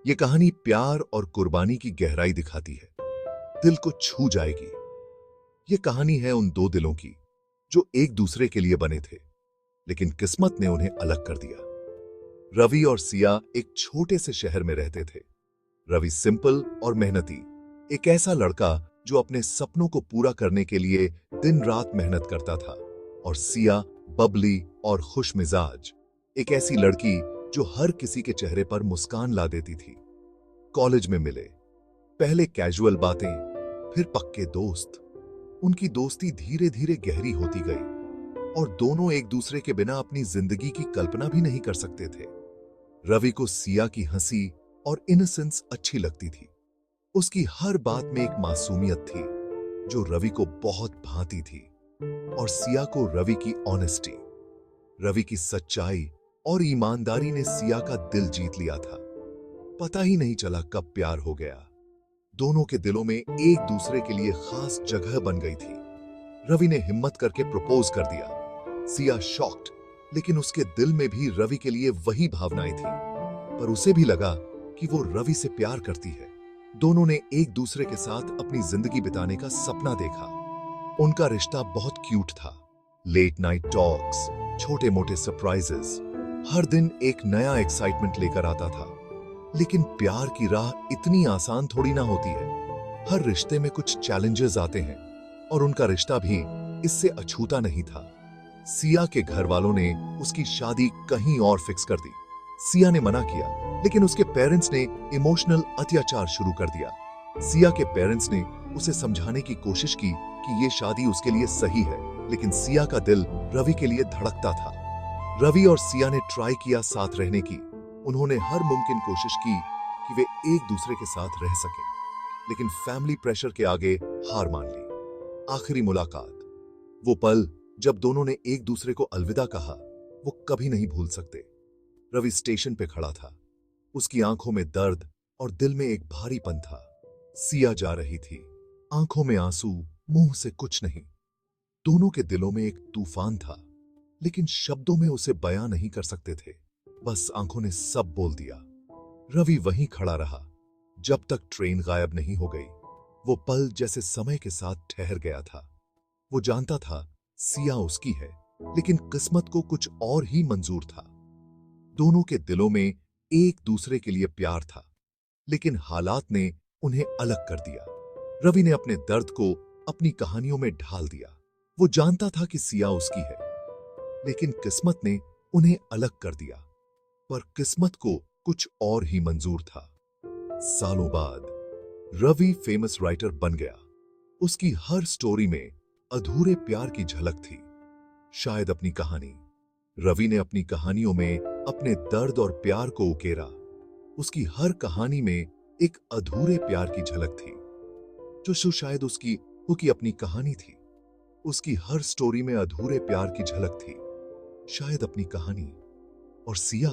ये कहानी प्यार और कुर्बानी की गहराई दिखाती है, दिल को छू जाएगी। ये कहानी है उन दो दिलों की जो एक दूसरे के लिए बने थे, लेकिन किस्मत ने उन्हें अलग कर दिया। रवि और सिया एक छोटे से शहर में रहते थे। रवि सिंपल और मेहनती, एक ऐसा लड़का जो अपने सपनों को पूरा करने के लिए दिन रात मेहनत करता था, और सिया बबली और खुश मिजाज, एक ऐसी लड़की जो हर किसी के चेहरे पर मुस्कान ला देती थी। कॉलेज में मिले, पहले कैजुअल बातें, फिर पक्के दोस्त। उनकी दोस्ती धीरे धीरे गहरी होती गई और दोनों एक दूसरे के बिना अपनी जिंदगी की कल्पना भी नहीं कर सकते थे। रवि को सिया की हंसी और इनोसेंस अच्छी लगती थी। उसकी हर बात में एक मासूमियत थी जो रवि को बहुत भाती थी, और सिया को रवि की ऑनेस्टी, रवि की सच्चाई और ईमानदारी ने सिया का दिल जीत लिया था। पता ही नहीं चला कब प्यार हो गया। दोनों के दिलों में एक दूसरे के लिए खास जगह बन गई थी। रवि ने हिम्मत करके प्रपोज कर दिया। सिया शॉक्ड, लेकिन उसके दिल में भी रवि के लिए वही भावनाएं थी। पर उसे भी लगा कि वो रवि से प्यार करती है। दोनों ने एक दूसरे के साथ अपनी जिंदगी बिताने का सपना देखा। उनका रिश्ता बहुत क्यूट था। लेट नाइट टॉक्स, छोटे मोटे सरप्राइजेस, हर दिन एक नया एक्साइटमेंट लेकर आता था। लेकिन प्यार की राह इतनी आसान थोड़ी ना होती है। हर रिश्ते में कुछ चैलेंजेस आते हैं, और उनका रिश्ता भी इससे अछूता नहीं था। सिया के घर वालों ने उसकी शादी कहीं और फिक्स कर दी। सिया ने मना किया, लेकिन उसके पेरेंट्स ने इमोशनल अत्याचार शुरू कर दिया। सिया के पेरेंट्स ने उसे समझाने की कोशिश की कि ये शादी उसके लिए सही है, लेकिन सिया का दिल रवि के लिए धड़कता था। रवि और सिया ने ट्राई किया साथ रहने की। उन्होंने हर मुमकिन कोशिश की कि वे एक दूसरे के साथ रह सकें, लेकिन फैमिली प्रेशर के आगे हार मान ली। आखिरी मुलाकात, वो पल जब दोनों ने एक दूसरे को अलविदा कहा, वो कभी नहीं भूल सकते। रवि स्टेशन पे खड़ा था, उसकी आंखों में दर्द और दिल में एक भारीपन था। सिया जा रही थी, आंखों में आंसू, मुंह से कुछ नहीं। दोनों के दिलों में एक तूफान था, लेकिन शब्दों में उसे बयां नहीं कर सकते थे। बस आंखों ने सब बोल दिया। रवि वहीं खड़ा रहा जब तक ट्रेन गायब नहीं हो गई। वो पल जैसे समय के साथ ठहर गया था। वो जानता था सिया उसकी है, लेकिन किस्मत को कुछ और ही मंजूर था। दोनों के दिलों में एक दूसरे के लिए प्यार था, लेकिन हालात ने उन्हें अलग कर दिया। रवि ने अपने दर्द को अपनी कहानियों में ढाल दिया। वो जानता था कि सिया उसकी है, लेकिन किस्मत ने उन्हें अलग कर दिया। पर किस्मत को कुछ और ही मंजूर था। सालों बाद रवि फेमस राइटर बन गया। उसकी हर स्टोरी में अधूरे प्यार की झलक थी। शायद अपनी कहानी, रवि ने अपनी कहानियों में अपने दर्द और प्यार को उकेरा। उसकी हर कहानी में एक अधूरे प्यार की झलक थी, जो शायद उसकी अपनी कहानी थी। उसकी हर स्टोरी में अधूरे प्यार की झलक थी, शायद अपनी कहानी। और सिया,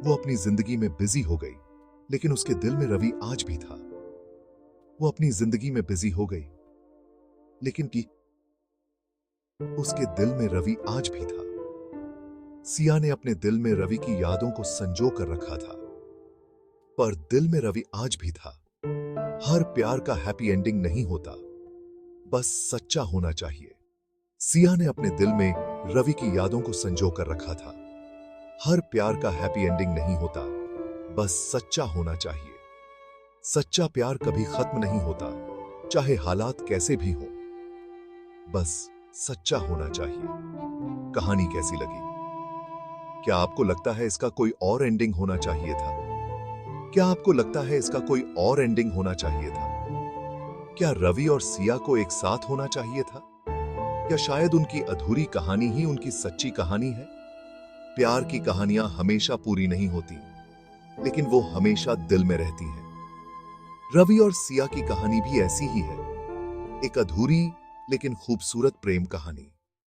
वो अपनी जिंदगी में बिजी हो गई, लेकिन उसके दिल में रवि आज भी था। वो अपनी जिंदगी में बिजी हो गई, लेकिन उसके दिल में रवि आज भी था। सिया ने अपने दिल में रवि की यादों को संजो कर रखा था, पर दिल में रवि आज भी था। हर प्यार का हैप्पी एंडिंग नहीं होता, बस सच्चा होना चाहिए। सिया ने अपने दिल में रवि की यादों को संजो कर रखा था। हर प्यार का हैप्पी एंडिंग नहीं होता, बस सच्चा होना चाहिए। सच्चा प्यार कभी खत्म नहीं होता, चाहे हालात कैसे भी हो। बस सच्चा होना चाहिए। कहानी कैसी लगी? क्या आपको लगता है इसका कोई और एंडिंग होना चाहिए था? क्या आपको लगता है इसका कोई और एंडिंग होना चाहिए था? क्या रवि और सिया को एक साथ होना चाहिए था? या शायद उनकी अधूरी कहानी ही उनकी सच्ची कहानी है? प्यार की कहानियां हमेशा पूरी नहीं होती, लेकिन वो हमेशा दिल में रहती हैं। रवि और सिया की कहानी भी ऐसी ही है, एक अधूरी लेकिन खूबसूरत प्रेम कहानी।